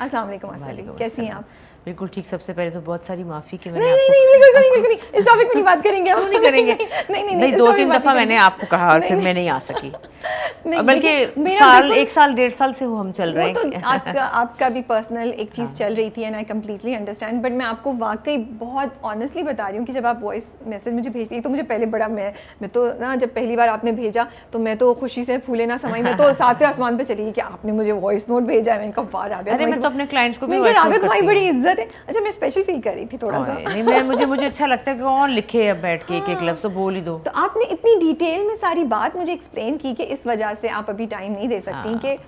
अस्सलाम वालेकुम अस्सलाम, कैसी हैं आप? बिल्कुल ठीक। सबसे पहले तो बहुत सारी माफ़ी कि मैंने नहीं, इस टॉपिक पे नहीं बात करेंगे हम। नहीं करेंगे। नहीं, 2-3 दफ़ा मैंने आपको कहा और फिर मैं नहीं आ सकी। बल्कि एक साल 1.5 साल से हम चल रहे हैं। तो आपका भी पर्सनल एक चीज़ चल रही थी and I completely understand, but मैं आपको वाकई बहुत ऑनेस्टली बता रही हूँ कि जब आप वॉइस मैसेज मुझे भेजती तो मुझे पहले बड़ा मैं तो ना, जब पहली बार आपने भेजा तो मैं तो खुशी से फूले ना समाई, मैं तो सातवें आसमान पे चली गई कि आपने मुझे वॉइस नोट भेजा है। मैंने कहा वाह राबिया, अरे मैं तो अपने क्लाइंट्स को भी वॉइस नोट करती हूं। तुम्हारी बड़ी इज्जत है। अच्छा, मैं स्पेशल फील कर रही थी थोड़ा सा। नहीं, मुझे अच्छा लगता है कि कौन लिखे अब बैठ के एक लफ्ज़ तो बोल ही दो। तो आपने इतनी डिटेल में सारी बात मुझे एक्सप्लेन की कि इस वजह से आप अभी टाइम नहीं दे सकती कि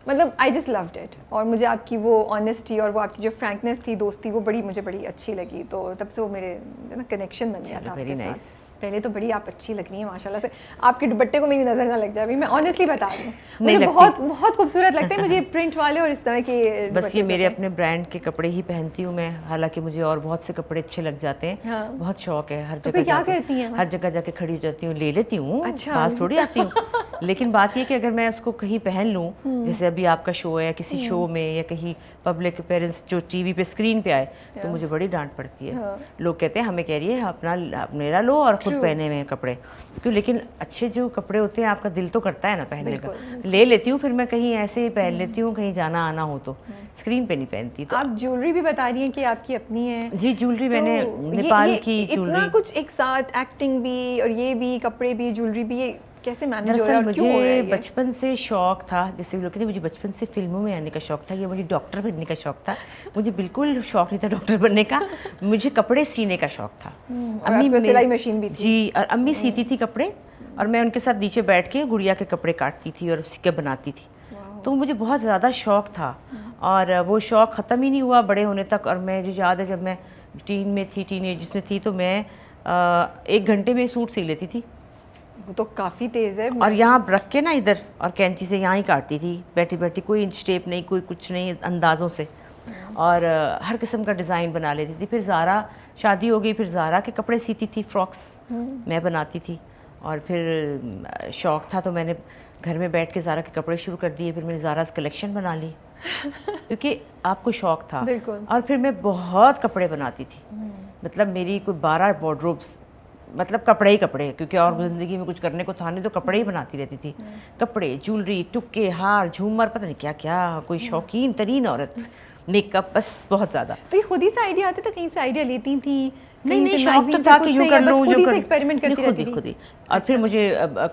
मतलब आई जस्ट लव्ड इट, और मुझे आपकी वो ऑनेस्टी और वो आपकी जो फ्रैंकनेस थी, दोस्ती, वो मुझे बड़ी अच्छी लगी। तो तब से वो मेरे ना कनेक्शन बन गया था आपके साथ। पहले तो बड़ी आप अच्छी लग रही हैं माशाल्लाह से, आपके दुपट्टे को मेरी नज़र ना लग जाए, मैं ऑनेस्टली बता रही हूँ, मुझे बहुत खूबसूरत लगते हैं मुझे प्रिंट वाले और इस तरह के। बस ये मेरे अपने ब्रांड के कपड़े ही पहनती हूँ मैं, हालांकि मुझे और बहुत से कपड़े अच्छे लग जाते हैं। हाँ। बहुत शौक है, हर जगह क्या करती हैं? हर जगह जाके खड़ी हो जाती हूँ, ले लेती हूँ। अच्छा। पास थोड़ी आती हूँ। लेकिन बात ये कि अगर मैं उसको कहीं पहन लूँ, जैसे अभी आपका शो है, किसी शो में या कहीं पब्लिक अपेयरेंस जो टीवी पे स्क्रीन पे आए, तो मुझे बड़ी डांट पड़ती है। लोग कहते हैं हमें कह रही है अपना मेरा लो और खुद पहने हुए कपड़े क्यों। लेकिन अच्छे जो कपड़े होते हैं आपका दिल तो करता है ना पहनने का। ले लेती हूँ, फिर मैं कहीं ऐसे ही पहन लेती हूँ, कहीं जाना आना हो तो स्क्रीन पे नहीं पहनती। तो आप ज्वेलरी भी बता रही हैं कि आपकी अपनी है? जी, ज्वेलरी मैंने नेपाल की ज्वेलरी। इतना कुछ एक साथ, एक्टिंग भी और ये भी, कपड़े भी, ज्वेलरी भी, ये कैसे मैनेज हो रहा है? दरअसल मुझे बचपन से शौक था, जैसे लोग कहते हैं मुझे बचपन से फिल्मों में आने का शौक था, या मुझे डॉक्टर बनने का शौक था। मुझे बिल्कुल शौक नहीं था डॉक्टर बनने का, मुझे कपड़े सीने का शौक था। अम्मी सिलाई मशीन भी थी? जी, और अम्मी सीती थी कपड़े और मैं उनके साथ नीचे बैठ के गुड़िया के कपड़े काटती थी और उसी के बनाती थी। तो मुझे बहुत ज़्यादा शौक था और वो शौक ख़त्म ही नहीं हुआ बड़े होने तक। और मैं जो याद है, जब मैं टीनेज में थी तो मैं 1 घंटे में सूट सी लेती थी। वो तो काफ़ी तेज़ है। और यहाँ रख के ना इधर, और कैंची से यहाँ ही काटती थी बैठी बैठी, कोई शेप नहीं, कोई कुछ नहीं, अंदाज़ों से। और हर किस्म का डिज़ाइन बना लेती थी। फिर ज़ारा, शादी हो गई, फिर ज़ारा के कपड़े सीती थी, फ्रॉक्स मैं बनाती थी। और फिर शौक़ था तो मैंने घर में बैठ के ज़ारा के कपड़े शुरू कर दिए। फिर मैंने ज़ारा कलेक्शन बना ली क्योंकि आपको शौक़ था। और फिर मैं बहुत कपड़े बनाती थी, मतलब मेरी कोई 12 वार्डरोब्स, मतलब कपड़े ही कपड़े, क्योंकि और ज़िंदगी में कुछ करने को था नहीं, तो कपड़े ही बनाती रहती थी। कपड़े, ज्वेलरी, टुक्के, हार, झूमर, पता नहीं क्या क्या, कोई शौकीन तरीन औरत, मेकअप, बस बहुत ज़्यादा। तो ये खुद ही से आइडिया आते थे, कहीं से आइडिया लेती थी? नहीं, शौक तो था कि यूँ कर लूँ, यूँ कर, एक्सपेरिमेंट करती रहती थी खुद ही। और फिर मुझे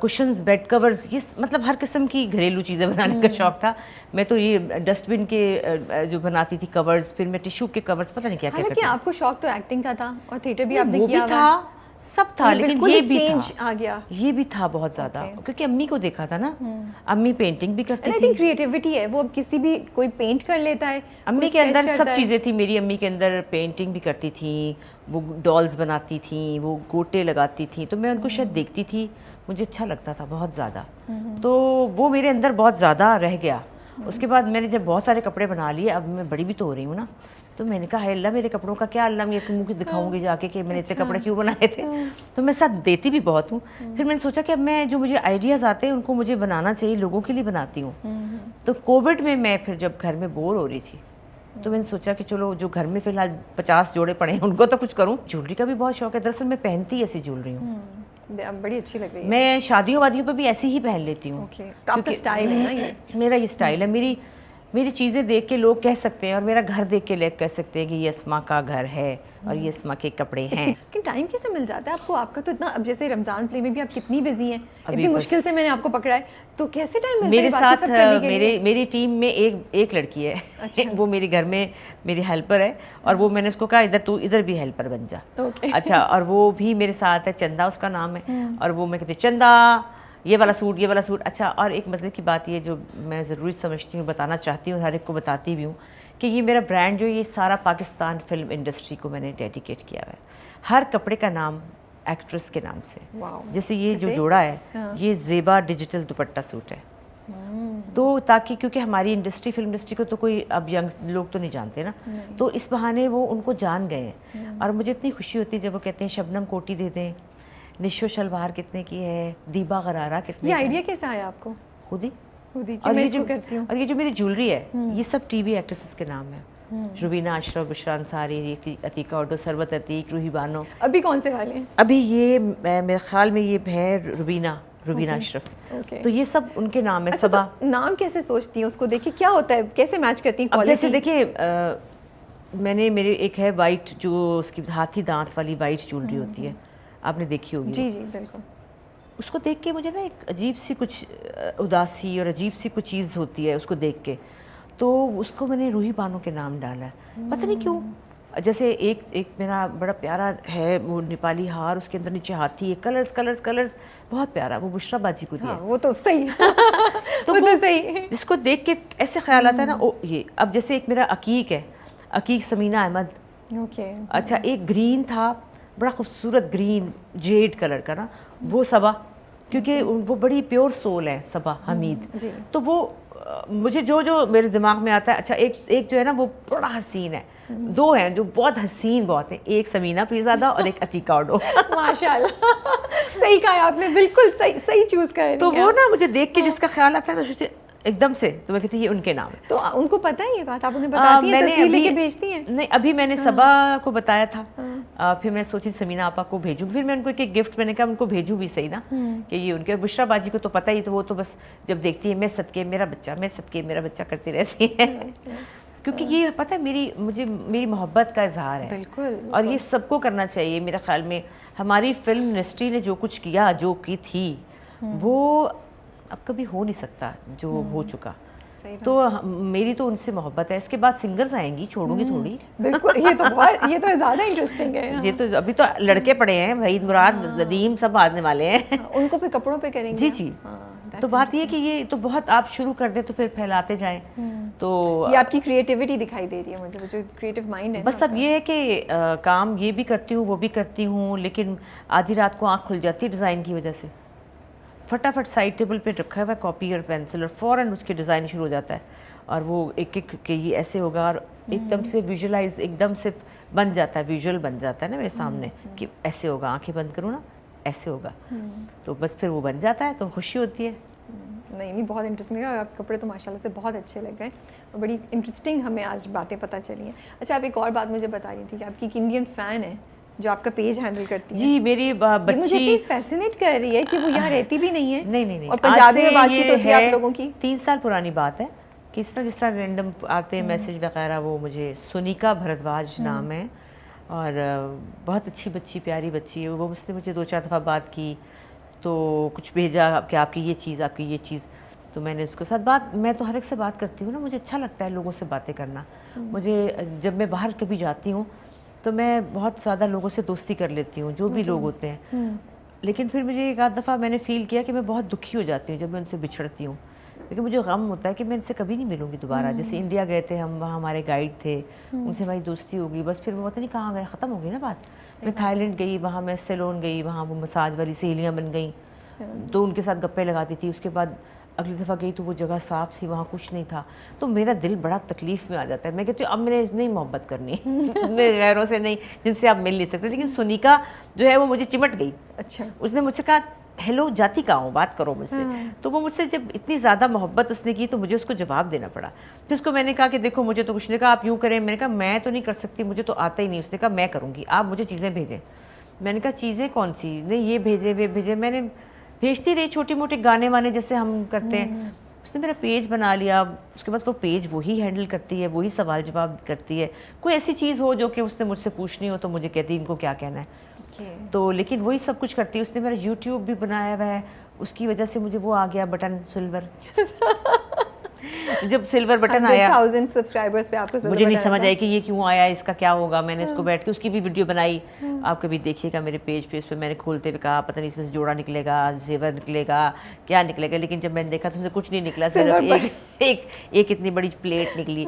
कुशन्स, बेड कवर्स, ये मतलब हर किस्म की घरेलू चीज़ें बनाने का शौक था। मैं तो ये डस्टबिन के जो बनाती थी कवर्स, फिर मैं टिश्यू के कवर्स, पता नहीं क्या क्या करती। आपको शौक तो एक्टिंग का था और थिएटर भी आपने किया था, सब था, लेकिन ये भी था, आ गया, ये भी था बहुत ज़्यादा, क्योंकि अम्मी को देखा था ना। अम्मी पेंटिंग भी करती थी। क्रिएटिविटी है वो, अब किसी भी कोई पेंट कर लेता है। अम्मी के अंदर सब चीज़ें थी। मेरी अम्मी के अंदर पेंटिंग भी करती थी, वो डॉल्स बनाती थी, वो गोटे लगाती थी, तो मैं उनको शायद देखती थी, मुझे अच्छा लगता था बहुत ज़्यादा। तो वो मेरे अंदर बहुत ज़्यादा रह गया। उसके बाद मैंने जब बहुत सारे कपड़े बना लिए, अब मैं बड़ी भी तो हो रही हूँ ना, तो मैंने कहा है अल्लाह, मेरे कपड़ों का क्या, अल्लाह मैं मुझे दिखाऊंगी जाके कि मैंने इतने कपड़े क्यों बनाए थे। तो मैं साथ देती भी बहुत हूँ। फिर मैंने सोचा कि अब मैं जो मुझे आइडियाज़ आते हैं उनको मुझे बनाना चाहिए, लोगों के लिए बनाती हूँ। तो कोविड में मैं फिर जब घर में बोर हो रही थी, तो मैंने सोचा कि चलो जो घर में फ़िलहाल 50 जोड़े पड़े हैं उनको तो कुछ करूँ। ज्वेलरी का भी बहुत शौक है, दरअसल मैं पहनती ऐसी ज्वेलरी हूँ, बड़ी अच्छी लग रही है। मैं शादियों वादियों पे भी ऐसी ही पहन लेती हूँ, क्योंकि स्टाइल है ना ये, मेरा ये स्टाइल है। मेरी चीज़ें देख के लोग कह सकते हैं, और मेरा घर देख के लोग कह सकते हैं कि ये अस्मा का घर है और ये अस्मा के कपड़े हैं। लेकिन टाइम कैसे मिल जाता है आपको? आपका तो इतना, अब जैसे रमज़ान प्ले में भी आप कितनी बिजी हैं, इतनी मुश्किल से मैंने आपको पकड़ा है, तो कैसे टाइम मिलता है? मेरे साथ मेरी टीम में एक लड़की है। अच्छा। वो मेरे घर में मेरी हेल्पर है, और वो मैंने उसको कहा इधर तू इधर भी हेल्पर बन जा। अच्छा, और वो भी मेरे साथ है, चंदा उसका नाम है, और वो मैं कहती हूँ चंदा ये वाला सूट। अच्छा, और एक मज़े की बात ये जो मैं ज़रूरी समझती हूँ, बताना चाहती हूँ, हर एक को बताती भी हूँ, कि ये मेरा ब्रांड जो ये सारा पाकिस्तान फिल्म इंडस्ट्री को मैंने डेडिकेट किया है। हर कपड़े का नाम एक्ट्रेस के नाम से। जैसे ये जो जोड़ा है, ये ज़ेबा डिजिटल दुपट्टा सूट है। तो ताकि, क्योंकि हमारी इंडस्ट्री, फिल्म इंडस्ट्री को तो कोई अब यंग लोग तो नहीं जानते ना, तो इस बहाने वो उनको जान गए हैं। और मुझे इतनी खुशी होती है जब वो कहते हैं शबनम कोटी दे दें, निशो शलवार कितने की है, दीबा गरारा कितने। ये आइडिया कैसे आया आपको? खुद ही और ये जो मेरी ज्वेलरी है ये सब टीवी एक्ट्रेसेस के नाम है। रुबीना अशरफ, बुशरा अंसारी, अतीका ऑटो, सरवत अतीक, रूही बानो। अभी कौन से वाले हैं? अभी ये मेरे ख्याल में ये है रुबीना अशरफ। तो ये सब उनके नाम है। सबा तो नाम कैसे सोचती हैं उसको देखिए क्या होता है, कैसे मैच करती हैं? अब जैसे देखिए मैंने मेरे एक है वाइट जो उसकी हाथी दांत वाली वाइट ज्वेलरी होती है, आपने देखी होगी। जी जी बिल्कुल। उसको देख के मुझे ना एक अजीब सी कुछ उदासी और अजीब सी कुछ चीज़ होती है उसको देख के, तो उसको मैंने रूही बानो के नाम डाला है। पता नहीं क्यों। जैसे एक मेरा बड़ा प्यारा है वो नेपाली हार, उसके अंदर नीचे हाथी है, कलर्स बहुत प्यारा, वो बुशरा बाजी को दिया। हाँ, वो तो सही तो वो सही जिसको देख के ऐसे ख्याल आता है ना, ओ ये। अब जैसे एक मेरा अकीक है, अकीक समीना अहमद। अच्छा, एक ग्रीन था बड़ा खूबसूरत ग्रीन जेड कलर का ना, वो सबा, क्योंकि वो बड़ी प्योर सोल है सबा हमीद। तो वो मुझे जो मेरे दिमाग में आता है। अच्छा, एक जो है ना वो बड़ा हसीन है, दो हैं जो बहुत हसीन बहुत हैं, एक समीना पीरज़ादा और एक अतीका ऑटो। माशाल्लाह सही कहा आपने, बिल्कुल सही चूज कर रही हैं। तो वो ना मुझे देख के जिसका ख्याल आता है मैं सोचती एकदम से, तो मैं कहती ये उनके नाम है। तो उनको पता है ये बात, आप उन्हें बताती हैं, तस्वीर लेके भेजती हैं? नहीं, अभी मैंने सबा को बताया था। फिर मैं सोची समीना आपा को भेजूं, फिर मैं उनको एक गिफ्ट, मैंने कहा उनको भेजूं भी सही ना कि ये उनके। बुशरा बाजी को तो पता ही, तो वो तो बस जब देखती है मैं सदके मेरा बच्चा करती रहती है। क्योंकि ये पता है मेरी मोहब्बत का इजहार है। बिल्कुल। और ये सबको करना चाहिए मेरे ख्याल में। हमारी फिल्म इंडस्ट्री ने जो कुछ किया, जो की थी, वो अब कभी हो नहीं सकता जो हो चुका। तो मेरी तो उनसे मोहब्बत है। इसके बाद सिंगर्स आएंगी, छोड़ूंगी थोड़ी। बिल्कुल, ये तो ज़्यादा इंटरेस्टिंग है। ये तो अभी तो लड़के पड़े हैं, वहीद मुराद, नदीम सब आने वाले हैं। उनको फिर कपड़ों पे करेंगे। जी। तो बात ये कि ये तो बहुत आप शुरू कर दे तो फिर फैलाते जाएं। तो ये आपकी क्रिएटिविटी दिखाई दे रही है मुझे, जो क्रिएटिव माइंड है। बस अब ये है कि काम ये भी करती हूँ, वो भी करती हूँ, लेकिन आधी रात को आँख खुल जाती है डिज़ाइन की वजह से। फटाफट साइड टेबल पे रखा हुआ कॉपी और पेंसिल, और फ़ौरन उसके डिज़ाइन शुरू हो जाता है। और वो एक के ये ऐसे होगा, और एकदम से विजुलाइज, एकदम से बन जाता है, विजुअल बन जाता है ना मेरे सामने कि ऐसे होगा, आंखें बंद करूँ ना ऐसे होगा। तो बस फिर वो बन जाता है, तो खुशी होती है। नहीं, बहुत इंटरेस्टिंग है। आपके कपड़े तो माशाल्लाह से बहुत अच्छे लग रहे हैं और बड़ी इंटरेस्टिंग हमें आज बातें पता चली हैं। अच्छा, आप एक और बात मुझे बता रही थी कि आपकी एक इंडियन फ़ैन है जो आपका पेज हैंडल करती है। जी, मेरी बच्ची मुझे इतनी फैसिनेट कर रही है कि वो यहाँ रहती भी नहीं है। नहीं। और पंजाबी में बातचीत होती है आप लोगों की। 3 साल पुरानी बात है कि जिस तरह रैंडम आते हैं मैसेज वगैरह। वो मुझे सुनीका भरद्वाज नाम है और बहुत अच्छी बच्ची, प्यारी बच्ची है वो। मुझसे मुझे 2-4 दफ़ा बात की, तो कुछ भेजा कि आपकी ये चीज़, तो मैंने उसके साथ बात, मैं तो हर एक से बात करती हूँ ना, मुझे अच्छा लगता है लोगों से बातें करना। मुझे जब मैं बाहर कभी जाती हूँ तो मैं बहुत ज़्यादा लोगों से दोस्ती कर लेती हूँ, जो भी लोग होते हैं। लेकिन फिर मुझे एक आध दफ़ा मैंने फ़ील किया कि मैं बहुत दुखी हो जाती हूँ जब मैं उनसे बिछड़ती हूँ, क्योंकि मुझे गम होता है कि मैं इनसे कभी नहीं मिलूँगी दोबारा। जैसे इंडिया गए थे हम, वहाँ हमारे गाइड थे, उनसे हमारी दोस्ती होगी, बस फिर वो पता नहीं कहाँ गए, ख़त्म हो गई ना बात। मैं थाईलैंड गई, वहाँ मैं सेलोन गई, वहाँ वो मसाज वाली सहेलियाँ बन गई, तो उनके साथ गप्पे लगाती थी। उसके बाद अगली दफ़ा गई तो वो जगह साफ़ थी, वहाँ कुछ नहीं था, तो मेरा दिल बड़ा तकलीफ़ में आ जाता है। मैं कहती हूँ अब मैंने नहीं मोहब्बत करनी मैं गैरों से नहीं, जिनसे आप मिल नहीं सकते। लेकिन सुनीका जो है वो मुझे चिमट गई। अच्छा। उसने मुझसे कहा हेलो जाती कहाँ हो, बात करो मुझसे। तो वो मुझसे जब इतनी ज़्यादा मोहब्बत उसने की तो मुझे उसको जवाब देना पड़ा। फिर उसको मैंने कहा कि देखो मुझे तो कुछ नहीं, कहा आप यूँ करें। मैंने कहा मैं तो नहीं कर सकती, मुझे तो आता ही नहीं। उसने कहा मैं करूँगी, आप मुझे चीज़ें भेजें। मैंने कहा चीज़ें कौन सी, नहीं ये भेजे वे भेजे। मैंने भेजती रही छोटे मोटे गाने वाने जैसे हम करते हैं। उसने मेरा पेज बना लिया, उसके बाद वो पेज वही हैंडल करती है, वही सवाल जवाब करती है। कोई ऐसी चीज़ हो जो कि उसने मुझसे पूछनी हो तो मुझे कहती है इनको क्या कहना है। तो लेकिन वही सब कुछ करती है। उसने मेरा यूट्यूब भी बनाया हुआ है, उसकी वजह से मुझे वो आ गया बटन सिल्वर जब सिल्वर बटन आया 100,000 सब्सक्राइबर्स पे आपको मुझे नहीं समझ आया कि ये क्यों आया, इसका क्या होगा। मैंने उसको बैठ के उसकी भी वीडियो बनाई, आप कभी देखिएगा मेरे पेज पे। उस पर मैंने खोलते हुए कहा पता नहीं इसमें से जोड़ा निकलेगा, जेवर निकलेगा, क्या निकलेगा। लेकिन जब मैंने देखा तो उसमें कुछ नहीं निकला, सिर्फ एक इतनी बड़ी प्लेट निकली।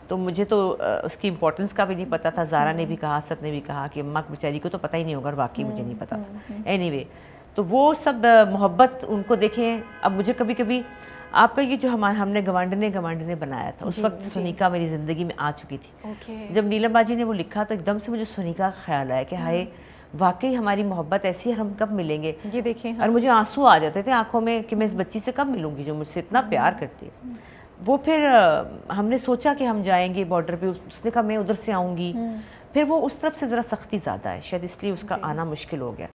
तो मुझे तो उसकी इंपॉर्टेंस का भी नहीं पता था। ज़ारा ने भी कहा, असद ने भी कहा कि अम्मा बेचारी को तो पता ही नहीं होगा, और वाकई मुझे नहीं पता था। एनीवे, तो वो सब मोहब्बत उनको देखें। अब मुझे कभी कभी आपका ये जो हमने गवांडने बनाया था, उस वक्त सुनीका मेरी ज़िंदगी में आ चुकी थी। जब नीलम बाजी ने वो लिखा तो एकदम से मुझे सुनीका का ख्याल आया कि हाय वाकई हमारी मोहब्बत ऐसी है, हम कब मिलेंगे। ये देखें और मुझे आंसू आ जाते थे आंखों में कि मैं इस बच्ची से कब मिलूंगी जो मुझसे इतना प्यार करती है। वो फिर हमने सोचा कि हम जाएंगे बॉर्डर पे, उसने कहा मैं उधर से आऊँगी। फिर वो उस तरफ से ज़रा सख्ती ज़्यादा है शायद, इसलिए उसका आना मुश्किल हो गया।